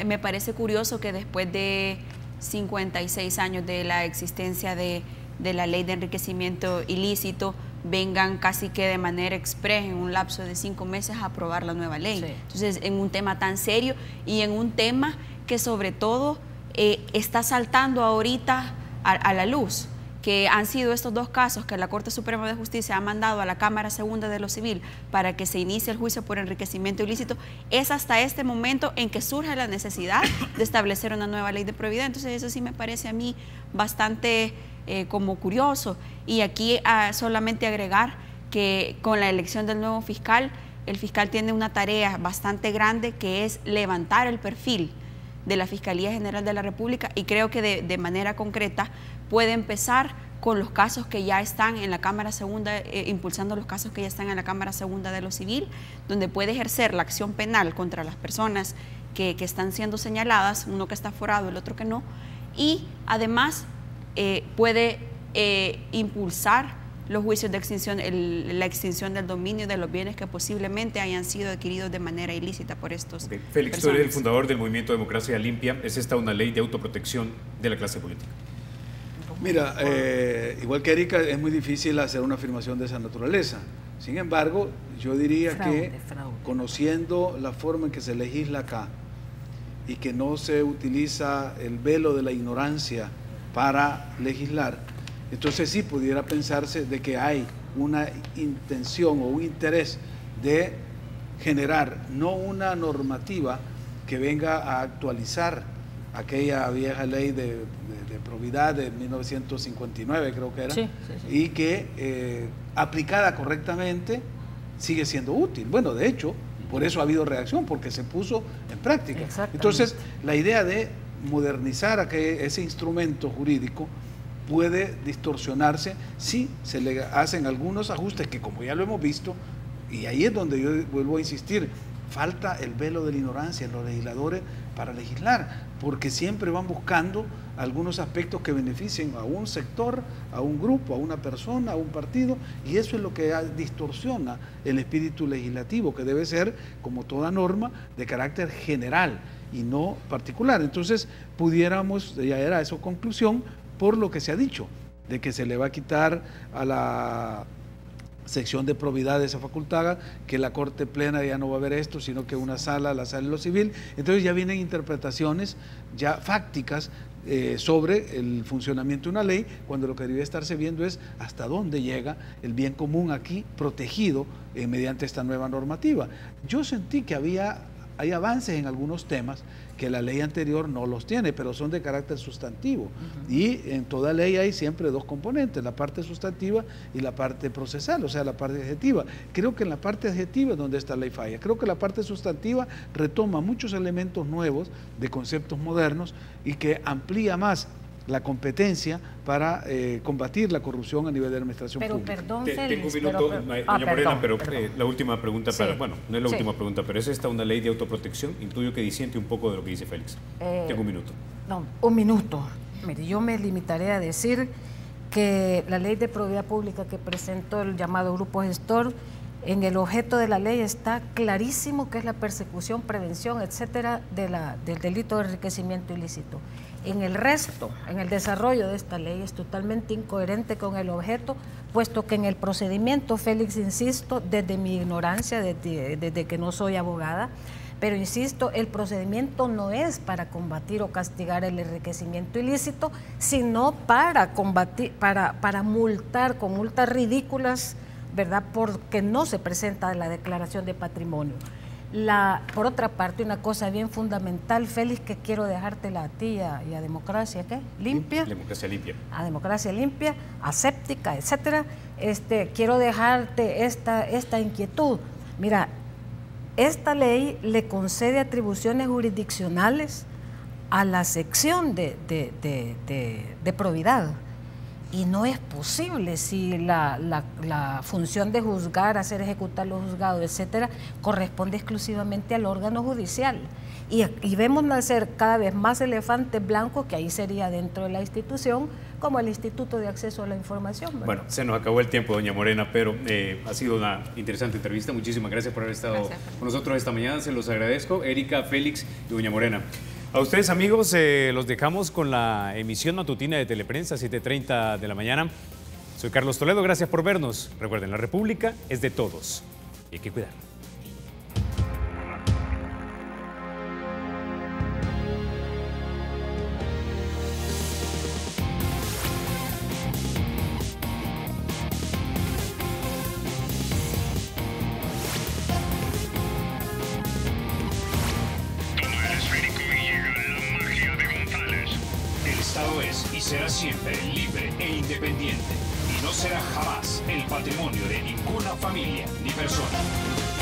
me parece curioso que después de 56 años de la existencia de la ley de enriquecimiento ilícito, vengan casi que de manera express en un lapso de 5 meses a aprobar la nueva ley. Sí. Entonces, en un tema tan serio y en un tema que sobre todo está saltando ahorita a la luz, que han sido estos dos casos que la Corte Suprema de Justicia ha mandado a la Cámara Segunda de lo Civil para que se inicie el juicio por enriquecimiento ilícito, es hasta este momento en que surge la necesidad de establecer una nueva ley de probidad. Entonces eso sí me parece a mí bastante como curioso. Y aquí solamente agregar que con la elección del nuevo fiscal, el fiscal tiene una tarea bastante grande, que es levantar el perfil de la Fiscalía General de la República, y creo que de manera concreta puede empezar con los casos que ya están en la Cámara Segunda, impulsando los casos que ya están en la Cámara Segunda de lo Civil, donde puede ejercer la acción penal contra las personas que están siendo señaladas, uno que está forado, el otro que no, y además puede impulsar los juicios de extinción, la extinción del dominio de los bienes que posiblemente hayan sido adquiridos de manera ilícita por estos Félix, tú eres el fundador del movimiento Democracia Limpia. ¿Es esta una ley de autoprotección de la clase política? Mira, igual que Erika, es muy difícil hacer una afirmación de esa naturaleza. Sin embargo, yo diría que conociendo la forma en que se legisla acá y que no se utiliza el velo de la ignorancia para legislar, entonces sí pudiera pensarse de que hay una intención o un interés de generar no una normativa que venga a actualizar aquella vieja ley de probidad de 1959, creo que era, sí. Y que aplicada correctamente sigue siendo útil. Bueno, de hecho, por eso ha habido reacción, porque se puso en práctica. Entonces, la idea de modernizar ese instrumento jurídico puede distorsionarse si se le hacen algunos ajustes que, como ya lo hemos visto, y ahí es donde yo vuelvo a insistir, falta el velo de la ignorancia en los legisladores para legislar, porque siempre van buscando algunos aspectos que beneficien a un sector, a un grupo, a una persona, a un partido, y eso es lo que distorsiona el espíritu legislativo, que debe ser, como toda norma, de carácter general y no particular. Entonces, pudiéramos llegar a esa conclusión por lo que se ha dicho, de que se le va a quitar a la sección de probidad de esa facultad, que la Corte Plena ya no va a ver esto, sino que una sala, la sala de lo civil. Entonces ya vienen interpretaciones ya fácticas sobre el funcionamiento de una ley, cuando lo que debería estarse viendo es hasta dónde llega el bien común aquí protegido mediante esta nueva normativa. Yo sentí que hay avances en algunos temas que la ley anterior no los tiene, pero son de carácter sustantivo. Y en toda ley hay siempre dos componentes, la parte sustantiva y la parte procesal, o sea, la parte adjetiva. Creo que en la parte adjetiva es donde esta ley falla. Creo que la parte sustantiva retoma muchos elementos nuevos de conceptos modernos y que amplía más la competencia para combatir la corrupción a nivel de la administración pública. Perdón, Tengo Félix, un minuto, doña Morena, pero la última pregunta, Sí. bueno, no es la última pregunta, pero ¿es esta una ley de autoprotección? Intuyo que disiente un poco de lo que dice Félix. Tengo un minuto. No, un minuto. Mire, yo me limitaré a decir que la ley de probidad pública que presentó el llamado grupo gestor, en el objeto de la ley está clarísimo que es la persecución, prevención, etcétera, del delito de enriquecimiento ilícito. En el resto, en el desarrollo de esta ley, es totalmente incoherente con el objeto, puesto que en el procedimiento, Félix, insisto, desde mi ignorancia, desde que no soy abogada, pero insisto, el procedimiento no es para combatir o castigar el enriquecimiento ilícito, sino para combatir, para multar con multas ridículas, ¿verdad?, porque no se presenta la declaración de patrimonio. Por otra parte, una cosa bien fundamental, Félix, que quiero dejártela a ti y a Democracia, ¿qué? ¿Limpia? Democracia limpia. A Democracia Limpia, aséptica, etcétera. Quiero dejarte esta inquietud. Mira, esta ley le concede atribuciones jurisdiccionales a la sección de probidad. Y no es posible si la función de juzgar, hacer ejecutar los juzgados, etcétera, corresponde exclusivamente al órgano judicial. Y vemos nacer cada vez más elefantes blancos, que ahí sería dentro de la institución, como el Instituto de Acceso a la Información, ¿verdad? Bueno, se nos acabó el tiempo, doña Morena, pero ha sido una interesante entrevista. Muchísimas gracias por haber estado con nosotros esta mañana. Se los agradezco. Erika, Félix y doña Morena. A ustedes, amigos, los dejamos con la emisión matutina de Teleprensa, 7:30 de la mañana. Soy Carlos Toledo, gracias por vernos. Recuerden, la República es de todos y hay que cuidarla. Será siempre libre e independiente y no será jamás el patrimonio de ninguna familia ni persona.